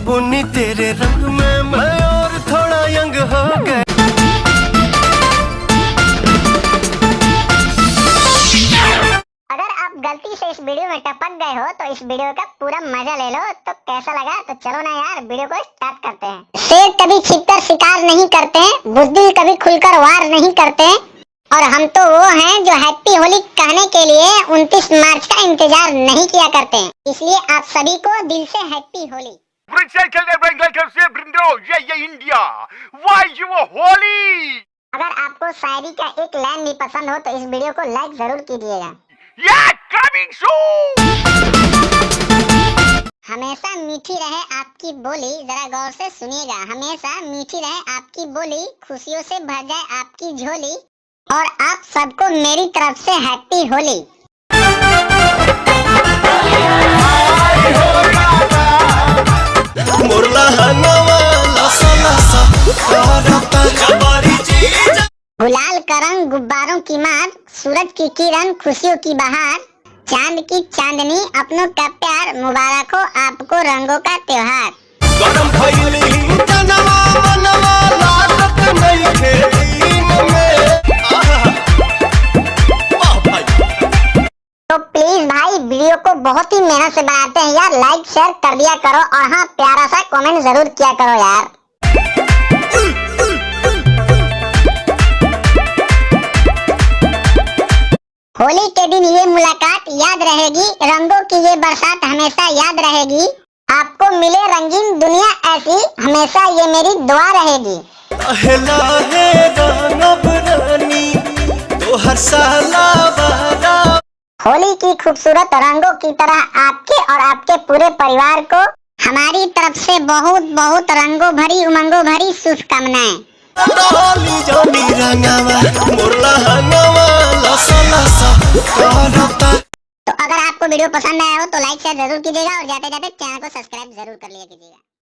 बुन्नी तेरे रंग में मैं और थोड़ा यंग हो गया। अगर आप गलती से इस वीडियो में टपक गए हो तो इस वीडियो का पूरा मजा ले लो। तो कैसा लगा? तो चलो ना यार, वीडियो को स्टार्ट करते हैं। शेर कभी छिपकर शिकार नहीं करते हैं, बुज़दिल कभी खुलकर वार नहीं करते, और हम तो वो हैं जो हैप्पी होली कहने के लिए 29 मार्च का इंतजार नहीं किया करते हैं। इसलिए आप सभी को दिल से हैप्पी होली। अगर आपको शायरी का एक लाइन भी पसंद हो तो इस वीडियो को लाइक जरूर कीजिएगा। हमेशा मीठी रहे आपकी बोली, जरा गौर से सुनिएगा। हमेशा मीठी रहे आपकी बोली, खुशियों से भर जाए आपकी झोली, और आप सबको मेरी तरफ से हैप्पी होली। गुलाल का रंग, गुब्बारों की मार, सूरज की किरण, खुशियों की बहार, चांद की चांदनी, अपनों का प्यार, मुबारक हो आपको रंगों का त्योहार। तो प्लीज भाई वीडियो को बहुत ही मेहनत से बनाते हैं यार, लाइक शेयर कर दिया करो, और हाँ प्यारा सा कमेंट जरूर किया करो यार। होली के दिन ये मुलाकात याद रहेगी, रंगों की ये बरसात हमेशा याद रहेगी, आपको मिले रंगीन दुनिया ऐसी, हमेशा ये मेरी दुआ रहेगी। होली की खूबसूरत रंगों की तरह आपके और आपके पूरे परिवार को हमारी तरफ से बहुत बहुत रंगों भरी उमंगों भरी शुभकामनाएं। तो अगर आपको वीडियो पसंद आया हो तो लाइक शेयर जरूर कीजिएगा, और जाते जाते चैनल को सब्सक्राइब जरूर कर लिया कीजिएगा।